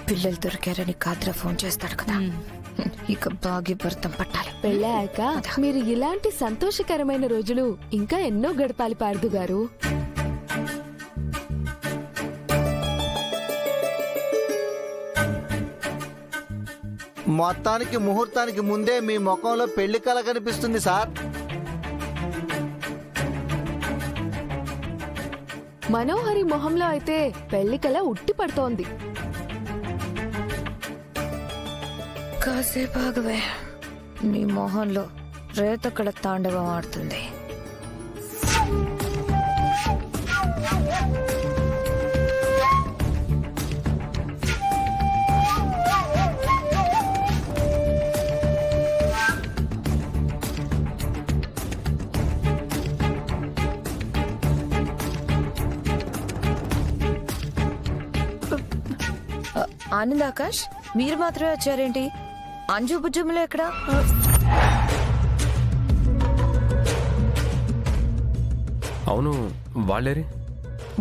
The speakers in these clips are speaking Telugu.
పిల్లలు దొరికారని కాద్రా ఫోన్ చేస్తాడు కదా, ఇక బాగి భర్తం పట్టాలి. పెళ్ళాక మీరు ఇలాంటి సంతోషకరమైన రోజులు ఇంకా ఎన్నో గడపాలి పార్దు గారు. మొత్తానికి ముహూర్తానికి ముందే మీ ముఖంలో పెళ్లి కళ కనిపిస్తుంది సార్. మనోహరి మొహంలో అయితే పెళ్లి కల ఉట్టి పడుతోంది. కాసేపు ఆగవే, నీ మొహంలో రేతకళ తాండవం ఆడుతుంది. ఆనంద్, ఆకాష్ మీరు మాత్రమే వచ్చారేంటి? అంజు బుజ్జుములు ఎక్కడా? అవును, వాళ్ళేరి?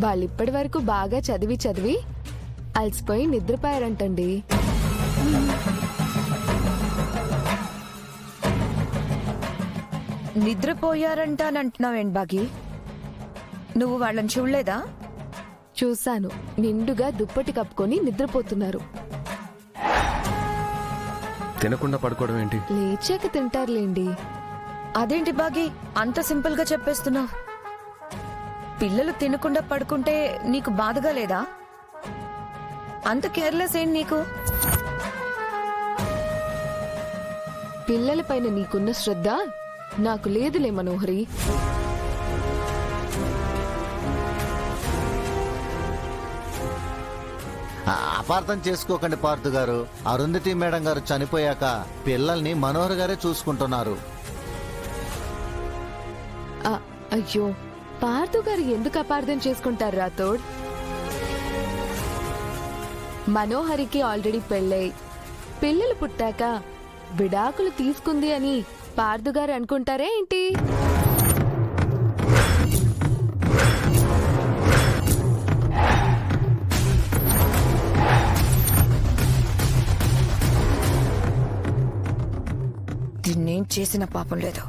వాళ్ళిప్పటి వరకు బాగా చదివి అలసిపోయి నిద్రపోయారంటండి. నిద్రపోయారంటానంటున్నావేంటి బాగి? నువ్వు వాళ్ళని చూడలేదా? చూశాను, నిండుగా దుప్పటి కప్పుకొని నిద్రపోతున్నారు. తినకుండా పడుకోవడం ఏంటి? లేచాక తింటారులేండి. అదేంటి బాగి అంత సింపుల్ గా చెప్పేస్తున్నావు? పిల్లలు తినకుండా పడుకుంటే నీకు బాధగా లేదా? అంత కేర్లెస్ ఏంటి నీకు? పిల్లలపైన నీకున్న శ్రద్ధ నాకు లేదులే మనోహరి. అపార్థం చేసుకోకండి పార్థు గారు. అరుంధతి మేడం గారు చనిపోయాక పిల్లల్ని మనోహర్ గారే చూసుకుంటున్నారు. అయ్యో, పార్థు గారు ఎందుకు అపార్థం చేసుకుంటారు రాథోడ్? మనోహరికి ఆల్రెడీ పెళ్ళై పిల్లలు పుట్టాక విడాకులు తీసుకుంది అని పార్థు గారు అనుకుంటారే ఏంటి? దీన్నేం చేసిన పాపం లేదు.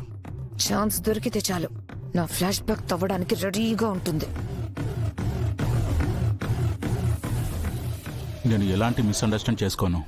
ఛాన్స్ దొరికితే చాలు నా ఫ్లాష్ బ్యాక్ తవ్వడానికి రెడీగా ఉంటుంది. నేను ఎలాంటి మిస్అండర్స్టాండ్ చేసుకోను.